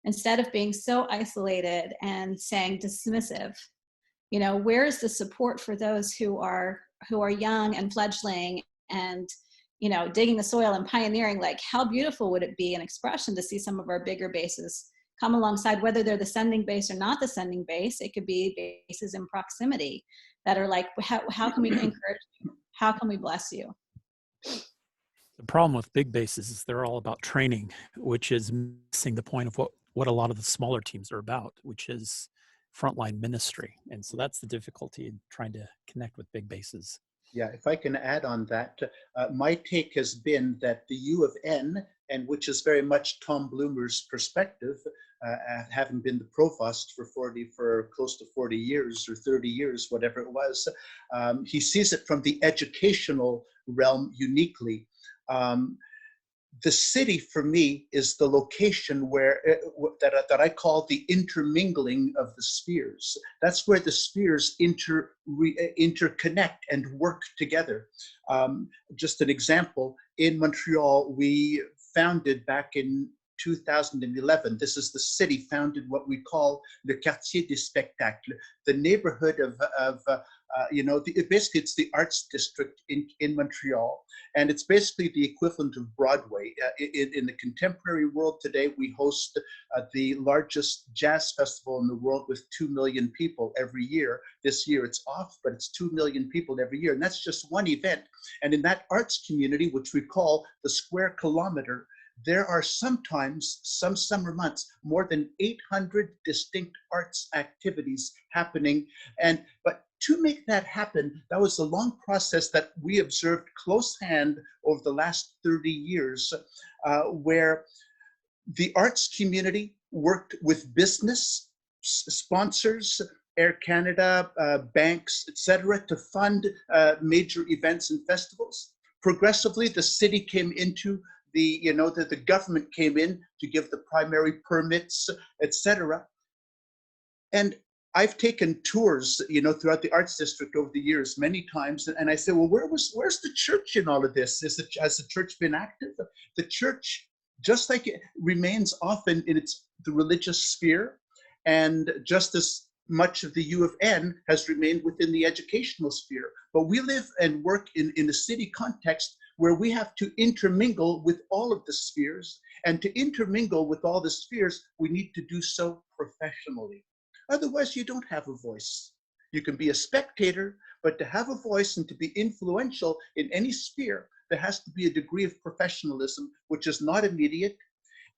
Instead of being so isolated and saying dismissive, where's the support for those who are young and fledgling and, digging the soil and pioneering? Like, how beautiful would it be an expression to see some of our bigger bases come alongside, whether they're the sending base or not the sending base. It could be bases in proximity that are like, how can we encourage you? How can we bless you? The problem with big bases is they're all about training, which is missing the point of what a lot of the smaller teams are about, which is frontline ministry. And so that's the difficulty in trying to connect with big bases. Yeah, if I can add on that, my take has been that the U of N, and which is very much Tom Bloomer's perspective, having been the provost for close to 40 years or 30 years, whatever it was, he sees it from the educational realm uniquely. The city for me is the location where that I call the intermingling of the spheres. That's where the spheres interconnect and work together. Just an example, in Montreal, we founded back in 2011. This is the city founded what we call le quartier des spectacles, the neighborhood basically it's the arts district in Montreal, and it's basically the equivalent of Broadway. In the contemporary world today, we host the largest jazz festival in the world with 2 million people every year. This year it's off, but it's 2 million people every year, and that's just one event. And in that arts community, which we call the square kilometer, there are sometimes, some summer months, more than 800 distinct arts activities happening. But to make that happen, that was a long process that we observed close hand over the last 30 years, where the arts community worked with business, sponsors, Air Canada, banks, etc., to fund major events and festivals. Progressively, the city came into the government came in to give the primary permits, etc. And I've taken tours, throughout the arts district over the years many times, and I say, well, where's the church in all of this? Has the church been active? The church, just like it remains often in the religious sphere, and just as much of the U of N has remained within the educational sphere. But we live and work in a city context where we have to intermingle with all of the spheres. And to intermingle with all the spheres, we need to do so professionally. Otherwise, you don't have a voice. You can be a spectator, but to have a voice and to be influential in any sphere, there has to be a degree of professionalism, which is not immediate,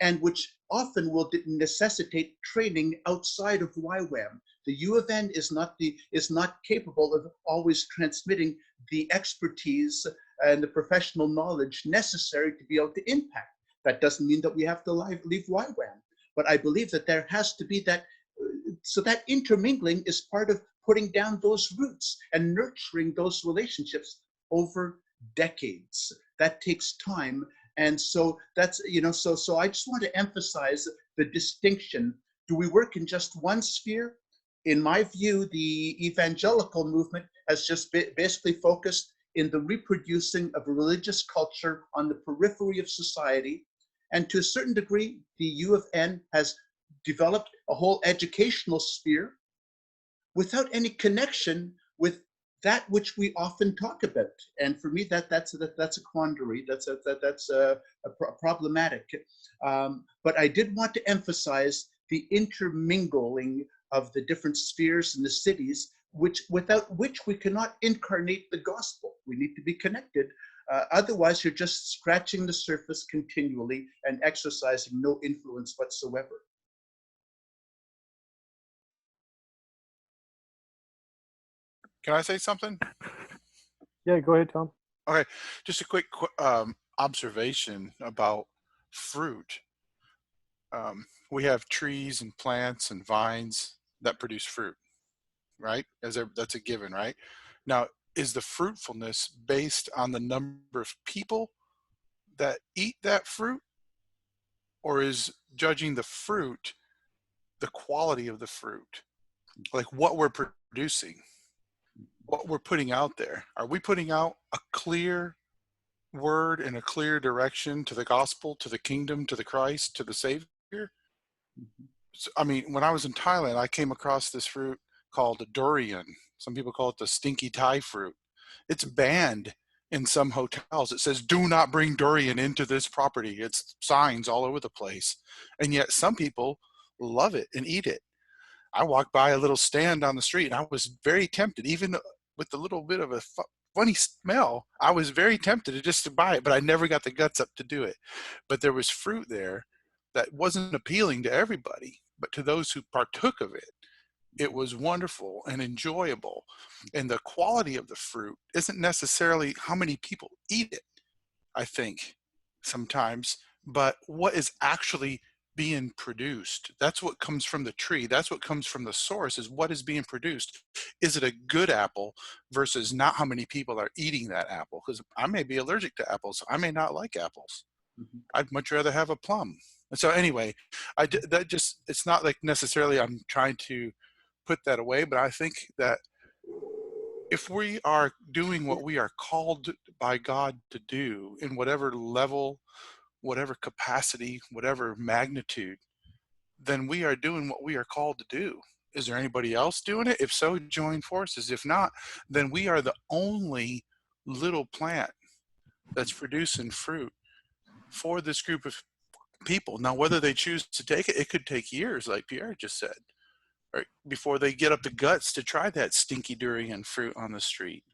and which often will necessitate training outside of YWAM. The U of N is not capable of always transmitting the expertise and the professional knowledge necessary to be able to impact. That doesn't mean that we have to leave YWAM, but I believe that there has to be that, so that intermingling is part of putting down those roots and nurturing those relationships over decades. That takes time. And so that's, so I just want to emphasize the distinction. Do we work in just one sphere? In my view, the evangelical movement has just basically focused in the reproducing of a religious culture on the periphery of society. And to a certain degree, the U of N has developed a whole educational sphere without any connection with that which we often talk about. And for me, that's a quandary. That's problematic. But I did want to emphasize the intermingling of the different spheres in the cities, without which we cannot incarnate the gospel. We need to be connected. Otherwise, you're just scratching the surface continually and exercising no influence whatsoever. Can I say something? Yeah, go ahead, Tom. Okay, just a quick observation about fruit. We have trees and plants and vines that produce fruit, right? That's a given, right? Now, is the fruitfulness based on the number of people that eat that fruit, or is judging the fruit the quality of the fruit, like what we're producing, what we're putting out there? Are we putting out a clear word in a clear direction to the gospel, to the kingdom, to the Christ, to the Savior? So, I mean, when I was in Thailand, I came across this fruit called a durian. Some people call it the stinky Thai fruit. It's banned in some hotels. It says, do not bring durian into this property. It's signs all over the place. And yet some people love it and eat it. I walked by a little stand on the street and I was very tempted, even with a little bit of a funny smell. I was very tempted to buy it, but I never got the guts up to do it. But there was fruit there that wasn't appealing to everybody, but to those who partook of it, it was wonderful and enjoyable. And the quality of the fruit isn't necessarily how many people eat it, I think, sometimes, but what is actually being produced. That's what comes from the tree. That's what comes from the source, is what is being produced. Is it a good apple versus not how many people are eating that apple? Because I may be allergic to apples. I may not like apples. I'd much rather have a plum. And so anyway, it's not like necessarily I'm trying to put that away, but I think that if we are doing what we are called by God to do in whatever level, whatever capacity, whatever magnitude, then we are doing what we are called to do. Is there anybody else doing it? If so, join forces. If not, then we are the only little plant that's producing fruit for this group of people. Now, whether they choose to take it, it could take years, like Pierre just said, right, before they get up the guts to try that stinky durian fruit on the street.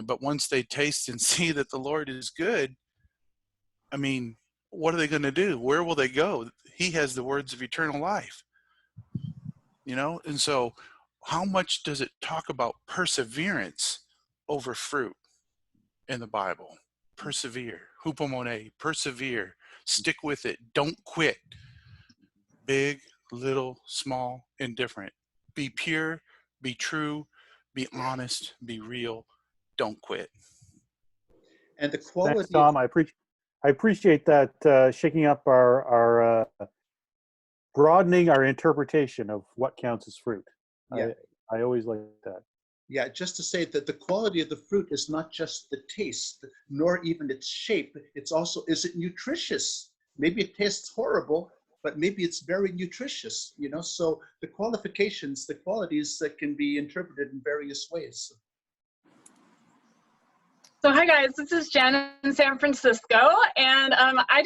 But once they taste and see that the Lord is good, I mean, what are they going to do? Where will they go? He has the words of eternal life, you know? And so how much does it talk about perseverance over fruit in the Bible? Persevere, hupomone, persevere, stick with it, don't quit. Big, little, small, indifferent. Be pure, be true, be honest, be real, don't quit. And the Thanks, quality of, Tom. I appreciate that, shaking up our broadening our interpretation of what counts as fruit. yeah, I always like that. yeah, just to say that the quality of the fruit is not just the taste, nor even its shape. It's also, is it nutritious? Maybe it tastes horrible, but maybe it's very nutritious, you know? So the qualifications, the qualities that can be interpreted in various ways. So hi guys, this is Jen in San Francisco, and I've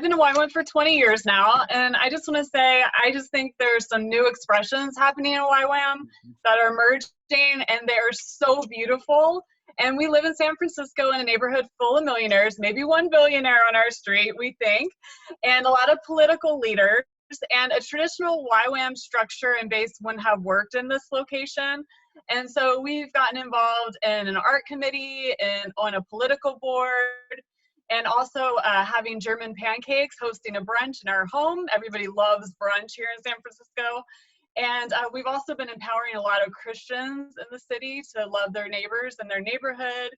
been in YWAM for 20 years now, and I just want to say I just think there's some new expressions happening in YWAM that are emerging, and they are so beautiful. And we live in San Francisco in a neighborhood full of millionaires, maybe one billionaire on our street, we think, and a lot of political leaders. And a traditional YWAM structure and base wouldn't have worked in this location. And so we've gotten involved in an art committee and on a political board, and also having German pancakes, hosting a brunch in our home. Everybody loves brunch here in San Francisco. And we've also been empowering a lot of Christians in the city to love their neighbors and their neighborhood.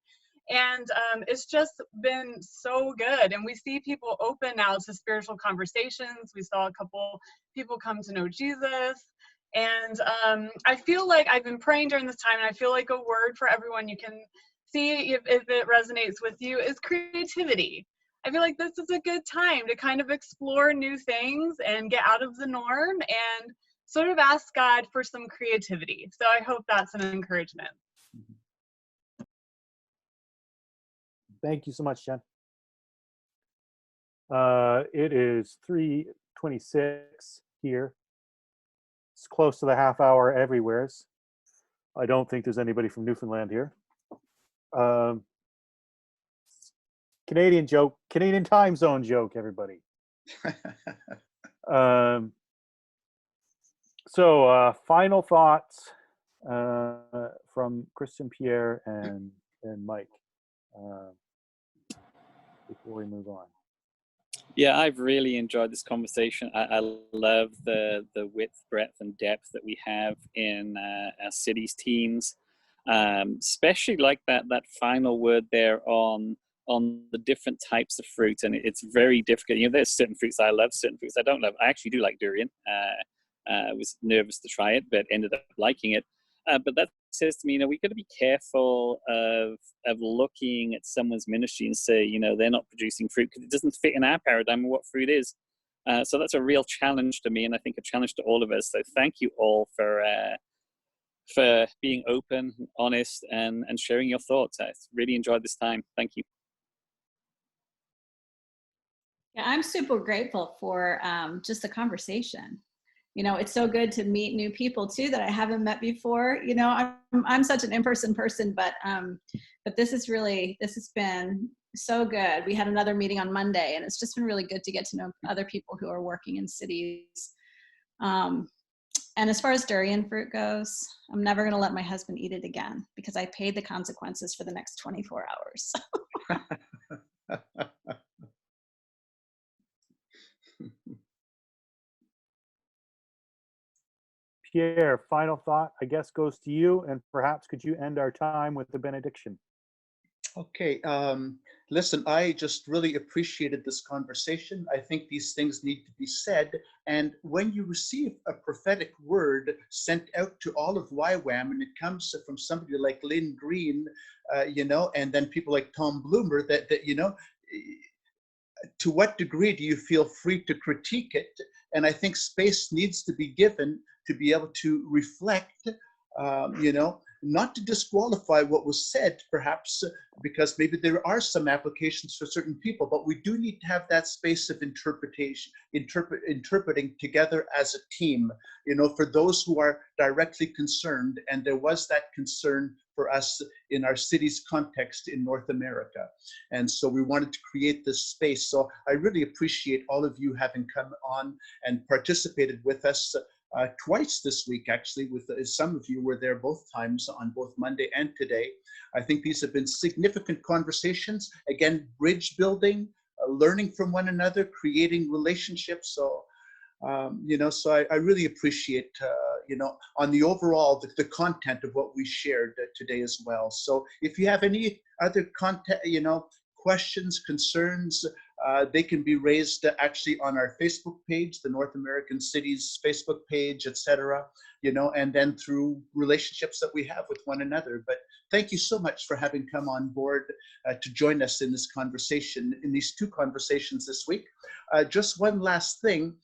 And it's just been so good. And we see people open now to spiritual conversations. We saw a couple people come to know Jesus. And I feel like I've been praying during this time, and I feel like a word for everyone you can see if it resonates with you is creativity. I feel like this is a good time to kind of explore new things and get out of the norm and sort of ask God for some creativity. So I hope that's an encouragement. Thank you so much, Jen. It is 3:26 here. It's close to the half hour everywheres. I don't think there's anybody from Newfoundland here. Canadian joke, Canadian time zone joke, everybody. So final thoughts from Christian, Pierre, and Mike before we move on. Yeah, I've really enjoyed this conversation. I love the width, breadth, and depth that we have in our city's teams, especially like that final word there on the different types of fruit. And it's very difficult. You know, there's certain fruits I love, certain fruits I don't love. I actually do like durian. I was nervous to try it, but ended up liking it. But that says to me, you know, we've got to be careful of looking at someone's ministry and say, you know, they're not producing fruit because it doesn't fit in our paradigm of what fruit is. So that's a real challenge to me, and I think a challenge to all of us. So thank you all for being open, honest, and sharing your thoughts. I really enjoyed this time. Thank you. Yeah, I'm super grateful for just the conversation. You know, it's so good to meet new people too that I haven't met before. You know, I'm such an in-person person, but this has been so good. We had another meeting on Monday, and it's just been really good to get to know other people who are working in cities. And as far as durian fruit goes, I'm never going to let my husband eat it again because I paid the consequences for the next 24 hours. Pierre, final thought, I guess, goes to you, and perhaps could you end our time with the benediction? Okay. Listen, I just really appreciated this conversation. I think these things need to be said. And when you receive a prophetic word sent out to all of YWAM, and it comes from somebody like Lynn Green, and then people like Tom Bloomer, to what degree do you feel free to critique it? And I think space needs to be given to be able to reflect, not to disqualify what was said, perhaps, because maybe there are some applications for certain people, but we do need to have that space of interpretation, interpreting together as a team, for those who are directly concerned. And there was that concern for us in our city's context in North America. And so we wanted to create this space. So I really appreciate all of you having come on and participated with us twice this week, actually, with some of you were there both times on both Monday and today. I think these have been significant conversations. Again, bridge building, learning from one another, creating relationships. So, so I really appreciate, on the overall, the content of what we shared today as well. So if you have any other content, questions, concerns, they can be raised actually on our Facebook page, the North American Cities Facebook page, etc., and then through relationships that we have with one another. But thank you so much for having come on board to join us in this conversation, in these two conversations this week. Just one last thing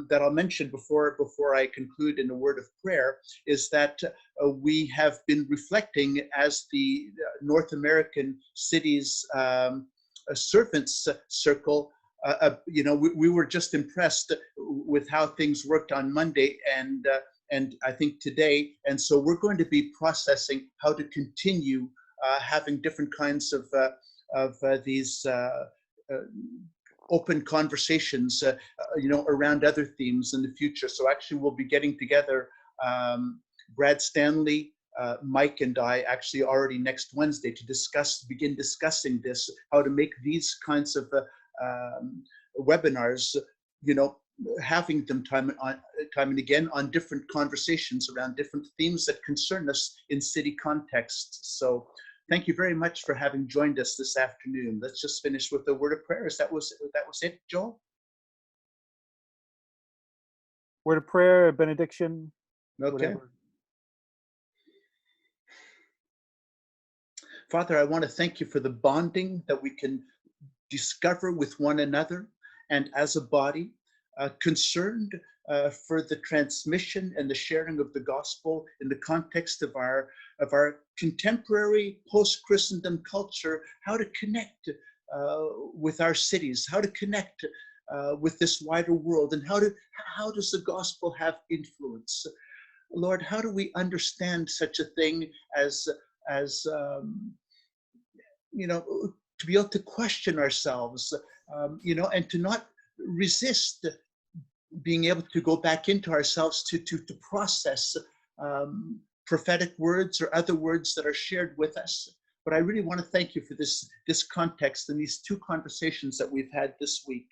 that I'll mention before I conclude in a word of prayer is that we have been reflecting as the North American Cities Servants Circle. We were just impressed with how things worked on Monday and I think today. And so we're going to be processing how to continue having different kinds of these open conversations, around other themes in the future. So actually we'll be getting together, Brad Stanley, Mike and I actually already next Wednesday to begin discussing this, how to make these kinds of webinars, having them time and again on different conversations around different themes that concern us in city contexts. So thank you very much for having joined us this afternoon. Let's just finish with a word of prayer. That was it, Joel? Word of prayer, benediction. Okay. Whatever. Father, I want to thank you for the bonding that we can discover with one another and as a body, concerned for the transmission and the sharing of the gospel in the context of our contemporary post-Christendom culture, how to connect with our cities, how to connect with this wider world, and how does the gospel have influence? Lord, how do we understand such a thing as to be able to question ourselves, and to not resist being able to go back into ourselves to process prophetic words or other words that are shared with us. But I really want to thank you for this context and these two conversations that we've had this week.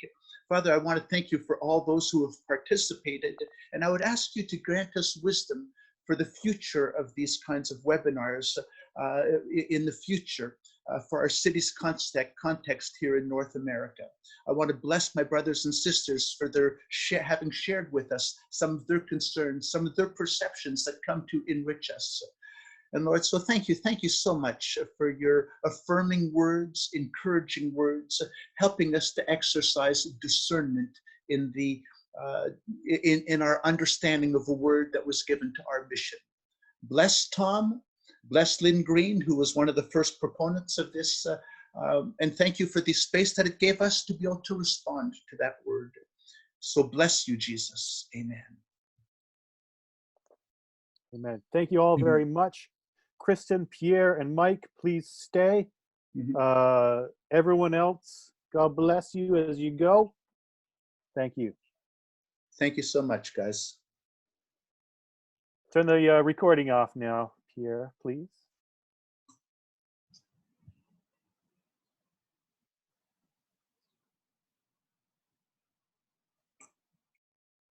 Father, I want to thank you for all those who have participated, and I would ask you to grant us wisdom for the future of these kinds of webinars in the future. For our city's context here in North America. I want to bless my brothers and sisters for their having shared with us some of their concerns, some of their perceptions that come to enrich us. And Lord, so thank you so much for your affirming words, encouraging words, helping us to exercise discernment in in our understanding of the word that was given to our mission. Bless Tom. Bless Lynn Green, who was one of the first proponents of this, and thank you for the space that it gave us to be able to respond to that word. So bless you, Jesus. Amen. Amen. Thank you all very much. Kristen, Pierre, and Mike, please stay. Everyone else, God bless you as you go. Thank you. Thank you so much, guys. Turn the recording off now, Pierre, please.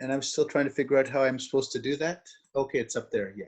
And I'm still trying to figure out how I'm supposed to do that. Okay, it's up there, yeah.